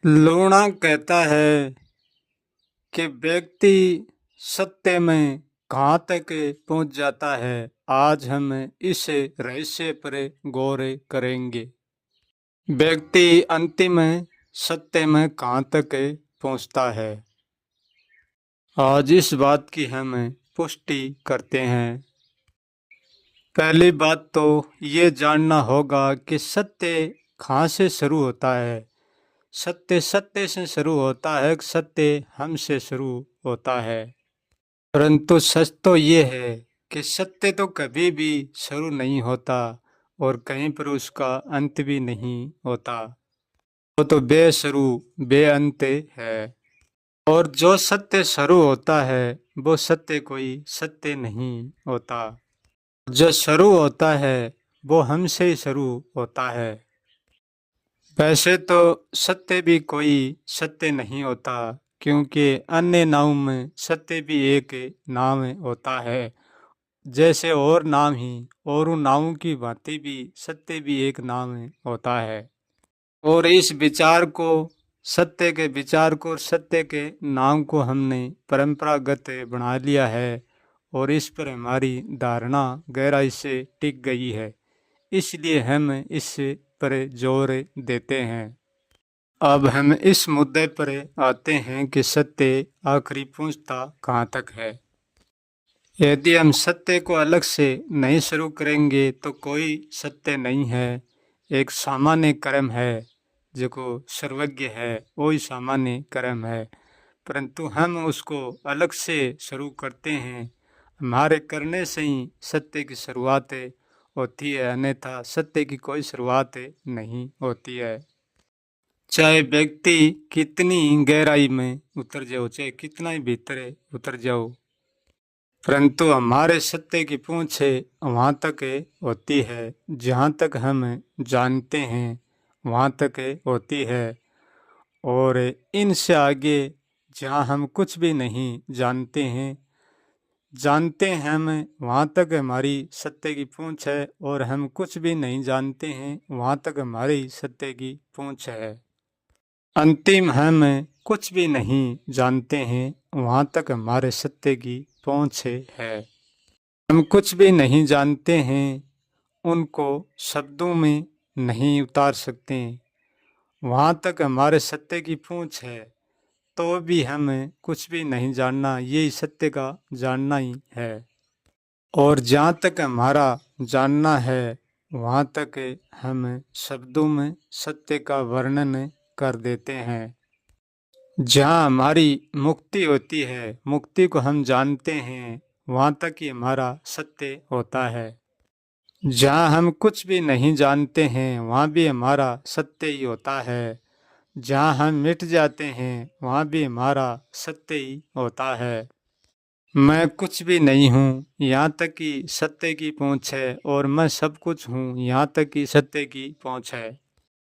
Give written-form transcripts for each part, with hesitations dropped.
लूणा कहता है कि व्यक्ति सत्य में कहाँ तक पहुंच जाता है। आज हम इस रहस्य पर गौर करेंगे। व्यक्ति अंतिम सत्य में कहाँ तक पहुंचता है। आज इस बात की हम पुष्टि करते हैं। पहली बात तो ये जानना होगा कि सत्य कहाँ से शुरू होता है। सत्य सत्य से शुरू होता है, सत्य हमसे शुरू होता है। परंतु सच तो ये है कि सत्य तो कभी भी शुरू नहीं होता और कहीं पर उसका अंत भी नहीं होता। वो तो बेशुरू बेअंत है। और जो सत्य शुरू होता है वो सत्य कोई सत्य नहीं होता। जो शुरू होता है वो हमसे ही शुरू होता है। वैसे तो सत्य भी कोई सत्य नहीं होता, क्योंकि अन्य नाम में सत्य भी एक नाम होता है। जैसे और नाम ही और उन नामों की भांति भी सत्य भी एक नाम होता है। और इस विचार को, सत्य के विचार को और सत्य के नाम को हमने परंपरागत बना लिया है और इस पर हमारी धारणा गहराई से टिक गई है। इसलिए हम इस पर जोर देते हैं। अब हम इस मुद्दे पर आते हैं कि सत्य आखिरी पहुंचता कहाँ तक है। यदि हम सत्य को अलग से नहीं शुरू करेंगे तो कोई सत्य नहीं है। एक सामान्य कर्म है जो सर्वज्ञ है, वही सामान्य कर्म है। परंतु हम उसको अलग से शुरू करते हैं। हमारे करने से ही सत्य की शुरुआत होती है, अन्यथा सत्य की कोई शुरुआत नहीं होती है। चाहे व्यक्ति कितनी गहराई में उतर जाओ, चाहे कितना ही भीतर उतर जाओ, परंतु हमारे सत्य की पूंछ वहाँ तक होती है जहाँ तक हम जानते हैं, वहाँ तक होती है। और इनसे आगे जहाँ हम कुछ भी नहीं जानते हैं, जानते हैं हम, वहाँ तक हमारी सत्य की पूंछ है। और हम कुछ भी नहीं जानते हैं, वहाँ तक हमारी सत्य की पूंछ है। अंतिम हम कुछ भी नहीं जानते हैं, वहाँ तक हमारे सत्य की पहुँच है। हम कुछ भी नहीं जानते हैं, उनको शब्दों में नहीं उतार सकते, वहाँ तक हमारे सत्य की पूंछ है। तो भी हमें कुछ भी नहीं जानना, यही सत्य का जानना ही है। और जहाँ तक हमारा जानना है, वहाँ तक हम शब्दों में सत्य का वर्णन कर देते हैं। जहाँ हमारी मुक्ति होती है, मुक्ति को हम जानते हैं, वहाँ तक ही हमारा सत्य होता है। जहाँ हम कुछ भी नहीं जानते हैं, वहाँ भी हमारा सत्य ही होता है। जहाँ हम मिट जाते हैं, वहाँ भी हमारा सत्य ही होता है। मैं कुछ भी नहीं हूँ, यहाँ तक कि सत्य की पहुँच है। और मैं सब कुछ हूँ, यहाँ तक कि सत्य की पहुँच है।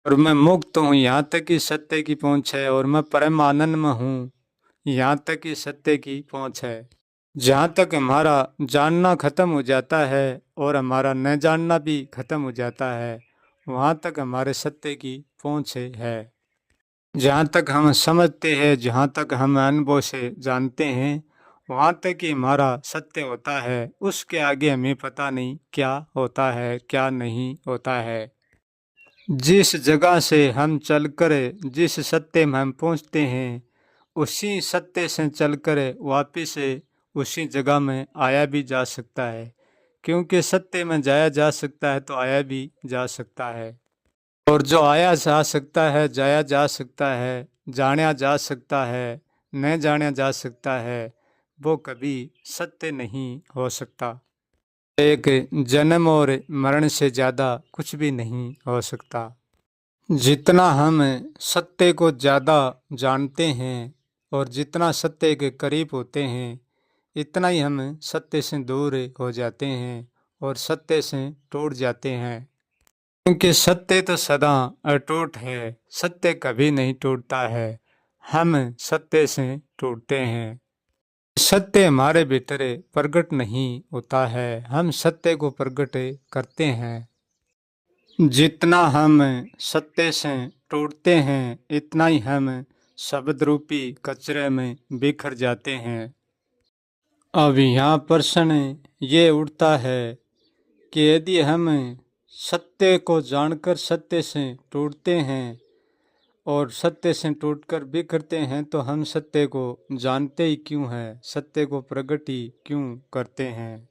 और मैं मुक्त हूँ, यहाँ तक कि सत्य की पहुँच है। और मैं परम आनंद में हूँ, यहाँ तक कि सत्य की पहुँच है। जहाँ तक हमारा जानना खत्म हो जाता है और हमारा न जानना भी खत्म हो जाता है, वहाँ तक हमारे सत्य की पहुँच है। जहाँ तक हम समझते हैं, जहाँ तक हम अनुभव से जानते हैं, वहाँ तक ही हमारा सत्य होता है। उसके आगे हमें पता नहीं क्या होता है, क्या नहीं होता है। जिस जगह से हम चलकर जिस सत्य में हम पहुँचते हैं, उसी सत्य से चलकर वापिस उसी जगह में आया भी जा सकता है। क्योंकि सत्य में जाया जा सकता है तो आया भी जा सकता है। और जो आया जा सकता है, जाया जा सकता है, जाना जा सकता है, न जाना जा सकता है, वो कभी सत्य नहीं हो सकता। एक जन्म और मरण से ज़्यादा कुछ भी नहीं हो सकता। जितना हम सत्य को ज़्यादा जानते हैं और जितना सत्य के करीब होते हैं, इतना ही हम सत्य से दूर हो जाते हैं और सत्य से टूट जाते हैं। क्योंकि सत्य तो सदा अटूट है, सत्य कभी नहीं टूटता है। हम सत्य से टूटते हैं। सत्य हमारे भीतर प्रकट नहीं होता है, हम सत्य को प्रकट करते हैं। जितना हम सत्य से टूटते हैं, इतना ही हम शब्द रूपी कचरे में बिखर जाते हैं। अब यहाँ प्रश्न ये उठता है कि यदि हम सत्य को जानकर सत्य से टूटते हैं और सत्य से टूटकर बिखरते हैं, तो हम सत्य को जानते ही क्यों हैं? सत्य को प्रकट ही क्यों करते हैं?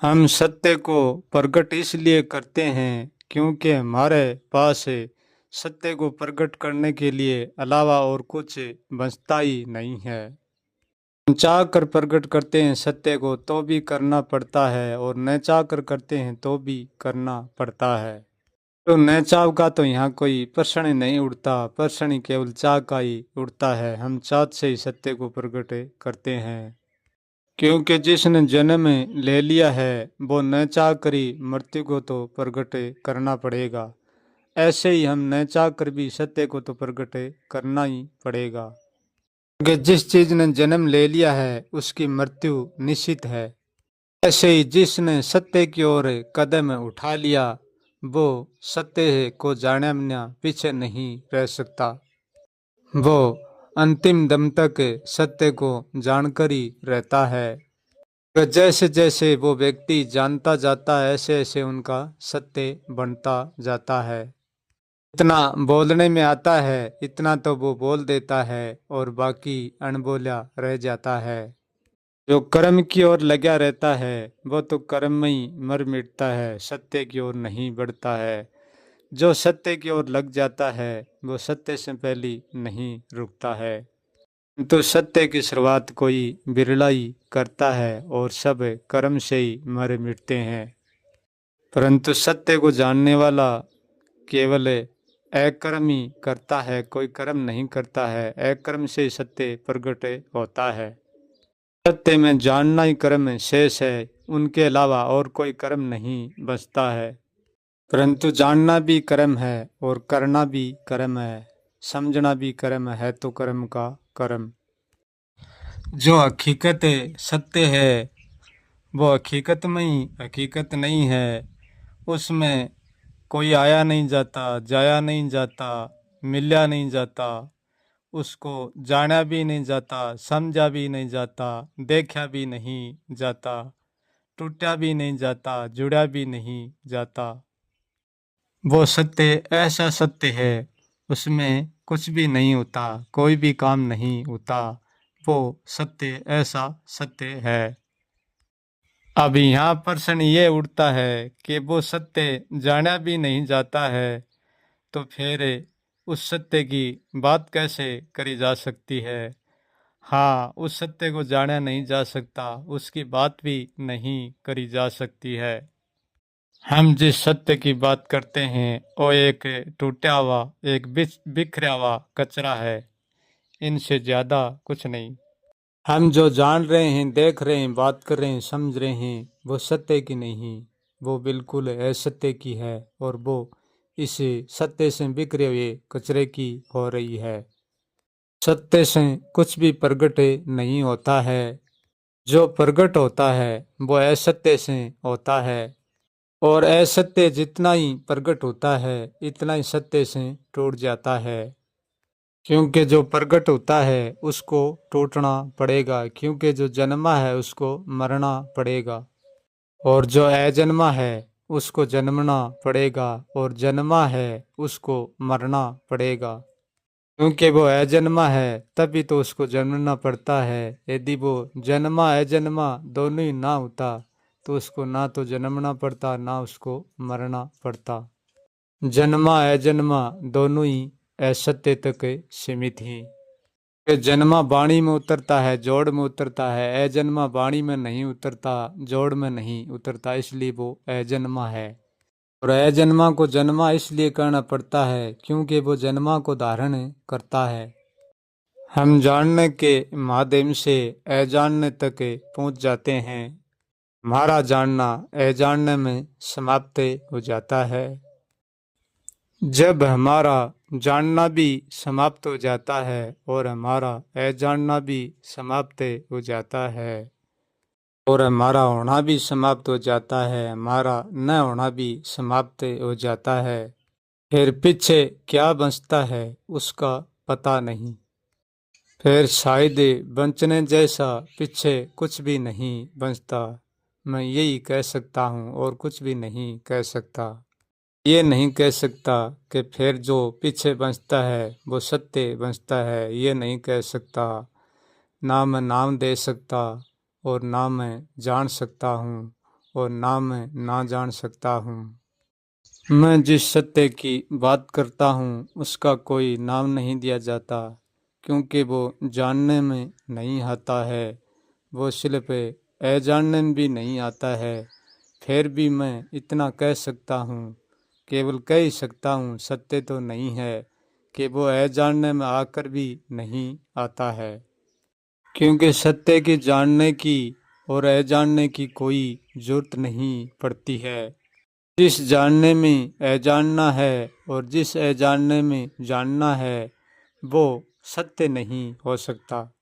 हम सत्य को प्रकट इसलिए करते हैं क्योंकि हमारे पास सत्य को प्रकट करने के लिए अलावा और कुछ बचता ही नहीं है। हम चाह कर प्रकट करते हैं सत्य को तो भी करना पड़ता है, और न चाह कर करते हैं तो भी करना पड़ता है। तो न चाह का तो यहाँ कोई प्रश्न ही नहीं उठता, प्रश्न ही केवल चाह का ही उठता है। हम चाह से ही सत्य को प्रकट करते हैं, क्योंकि जिसने जन्म ले लिया है वो न चाह कर ही मृत्यु को तो प्रकट करना पड़ेगा। ऐसे ही हम न चाह कर भी सत्य को तो प्रकट करना ही पड़ेगा, क्योंकि जिस चीज ने जन्म ले लिया है उसकी मृत्यु निश्चित है। ऐसे ही जिसने सत्य की ओर कदम उठा लिया वो सत्य को जाने बिना पीछे नहीं रह सकता। वो अंतिम दम तक सत्य को जानकर ही रहता है। जैसे जैसे वो व्यक्ति जानता जाता है ऐसे ऐसे उनका सत्य बनता जाता है। इतना बोलने में आता है इतना तो वो बोल देता है और बाकी अनबोला रह जाता है। जो कर्म की ओर लगा रहता है वो तो कर्म में ही मर मिटता है, सत्य की ओर नहीं बढ़ता है। जो सत्य की ओर लग जाता है वो सत्य से पहले नहीं रुकता है। तो सत्य की शुरुआत कोई बिरला ही करता है और सब कर्म से ही मर मिटते हैं। परंतु सत्य को जानने वाला केवल अकर्म ही करता है, कोई कर्म नहीं करता है। अकर्म से सत्य प्रकट होता है। सत्य में जानना ही कर्म शेष है, उनके अलावा और कोई कर्म नहीं बचता है। परंतु जानना भी कर्म है और करना भी कर्म है, समझना भी कर्म है, तो कर्म का कर्म। जो हकीकत सत्य है वो हकीकत में ही हकीकत नहीं है। उसमें कोई आया नहीं जाता, जाया नहीं जाता, मिलया नहीं जाता, उसको जाना भी नहीं जाता, समझा भी नहीं जाता, देखा भी नहीं जाता, टूटा भी नहीं जाता, जुड़ा भी नहीं जाता। वो सत्य ऐसा सत्य है उसमें कुछ भी नहीं होता, कोई भी काम नहीं होता। वो सत्य ऐसा सत्य है। अब यहाँ प्रश्न ये उठता है कि वो सत्य जाना भी नहीं जाता है तो फिर उस सत्य की बात कैसे करी जा सकती है? हाँ, उस सत्य को जाना नहीं जा सकता, उसकी बात भी नहीं करी जा सकती है। हम जिस सत्य की बात करते हैं वो एक टूटा हुआ, एक बिखरा हुआ कचरा है, इनसे ज़्यादा कुछ नहीं। हम जो जान रहे हैं, देख रहे हैं, बात कर रहे हैं, समझ रहे हैं, वो सत्य की नहीं, वो बिल्कुल असत्य की है, और वो इस सत्य से बिखरे हुए कचरे की हो रही है। सत्य से कुछ भी प्रगट नहीं होता है। जो प्रगट होता है वो असत्य से होता है, और असत्य जितना ही प्रगट होता है इतना ही सत्य से टूट जाता है। क्योंकि जो प्रगट होता है उसको टूटना पड़ेगा, क्योंकि जो जन्मा है उसको मरना पड़ेगा, और जो अजन्मा है उसको जन्मना पड़ेगा, और जन्मा है उसको मरना पड़ेगा। क्योंकि वो अजन्मा है तभी तो उसको जन्मना पड़ता है। यदि वो जन्मा अजन्मा दोनों ही ना होता तो उसको ना तो जन्मना पड़ता ना उसको मरना पड़ता। जन्मा अजन्मा दोनों ही असत्य तक सीमित ही। जन्मा वाणी में उतरता है, जोड़ में उतरता है, अजन्मा वाणी में नहीं उतरता, जोड़ में नहीं उतरता, इसलिए वो अजन्मा है। और अजन्मा को जन्मा इसलिए करना पड़ता है क्योंकि वो जन्मा को धारण करता है। हम जानने के माध्यम से अजानने तक पहुंच जाते हैं। हमारा जानना अजानने में समाप्त हो जाता है। जब हमारा जानना भी समाप्त हो जाता है और हमारा अजानना भी समाप्त हो जाता है, और हमारा होना भी समाप्त हो जाता है, हमारा न होना भी समाप्त हो जाता है, फिर पीछे क्या बचता है उसका पता नहीं। फिर शायद बचने जैसा पीछे कुछ भी नहीं बचता। मैं यही कह सकता हूँ और कुछ भी नहीं कह सकता। ये नहीं कह सकता कि फिर जो पीछे बचता है वो सत्य बचता है, ये नहीं कह सकता। ना मैं नाम दे सकता और ना मैं जान सकता हूँ और ना मैं ना जान सकता हूँ। मैं जिस सत्य की बात करता हूँ उसका कोई नाम नहीं दिया जाता, क्योंकि वो जानने में नहीं आता है, वो सिर्फ अजानने में भी नहीं आता है। फिर भी मैं इतना कह सकता हूँ, केवल कह ही सकता हूँ, सत्य तो नहीं है कि वो अजानने में आकर भी नहीं आता है। क्योंकि सत्य की जानने की और अजानने की कोई जरूरत नहीं पड़ती है। जिस जानने में अजानना है और जिस अजानने में जानना है वो सत्य नहीं हो सकता।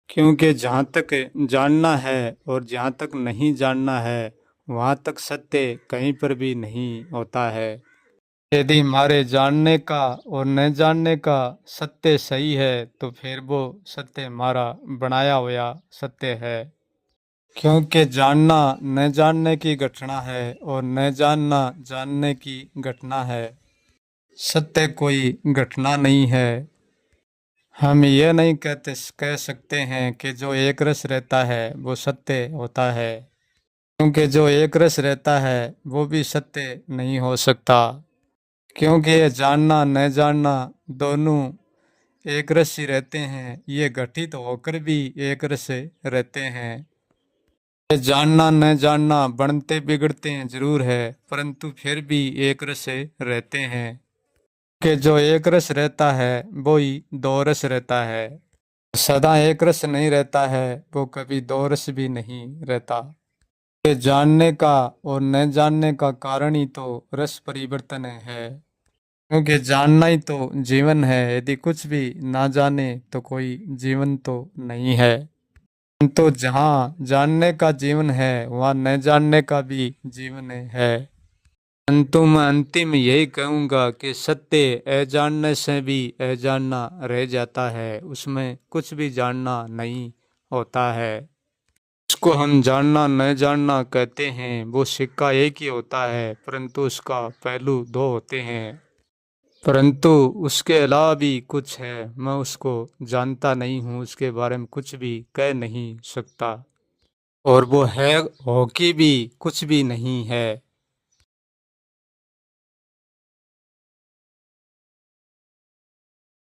क्योंकि जहाँ तक जानना है और जहाँ तक नहीं जानना है वहाँ तक सत्य कहीं पर भी नहीं होता है। यदि हमारे जानने का और न जानने का सत्य सही है तो फिर वो सत्य हमारा बनाया हुआ सत्य है। क्योंकि जानना न जानने की घटना है और न जानना जानने की घटना है। सत्य कोई घटना नहीं है। हम ये नहीं कह सकते हैं कि जो एक रस रहता है वो सत्य होता है, क्योंकि जो एक रस रहता है वो भी सत्य नहीं हो सकता। क्योंकि ये जानना न जानना दोनों एक रस ही रहते हैं, ये घटित होकर भी एक रस रहते हैं। ये जानना न जानना बनते बिगड़ते हैं जरूर है, परंतु फिर भी एक रस रहते हैं। कि जो एक रस रहता है वो ही दो रस रहता है। सदा एक रस नहीं रहता है, वो कभी दो रस भी नहीं रहता। कि जानने का और न जानने का कारण ही तो रस परिवर्तन है। क्योंकि जानना ही तो जीवन है, यदि कुछ भी ना जाने तो कोई जीवन तो नहीं है। तो जहाँ जानने का जीवन है वहाँ न जानने का भी जीवन है। परंतु मैं अंतिम यही कहूँगा कि सत्य अजानने से भी अजानना रह जाता है, उसमें कुछ भी जानना नहीं होता है। उसको हम जानना न जानना कहते हैं, वो सिक्का एक ही होता है परंतु उसका पहलू दो होते हैं। परंतु उसके अलावा भी कुछ है, मैं उसको जानता नहीं हूँ, उसके बारे में कुछ भी कह नहीं सकता। और वो है हो कि भी कुछ भी नहीं है।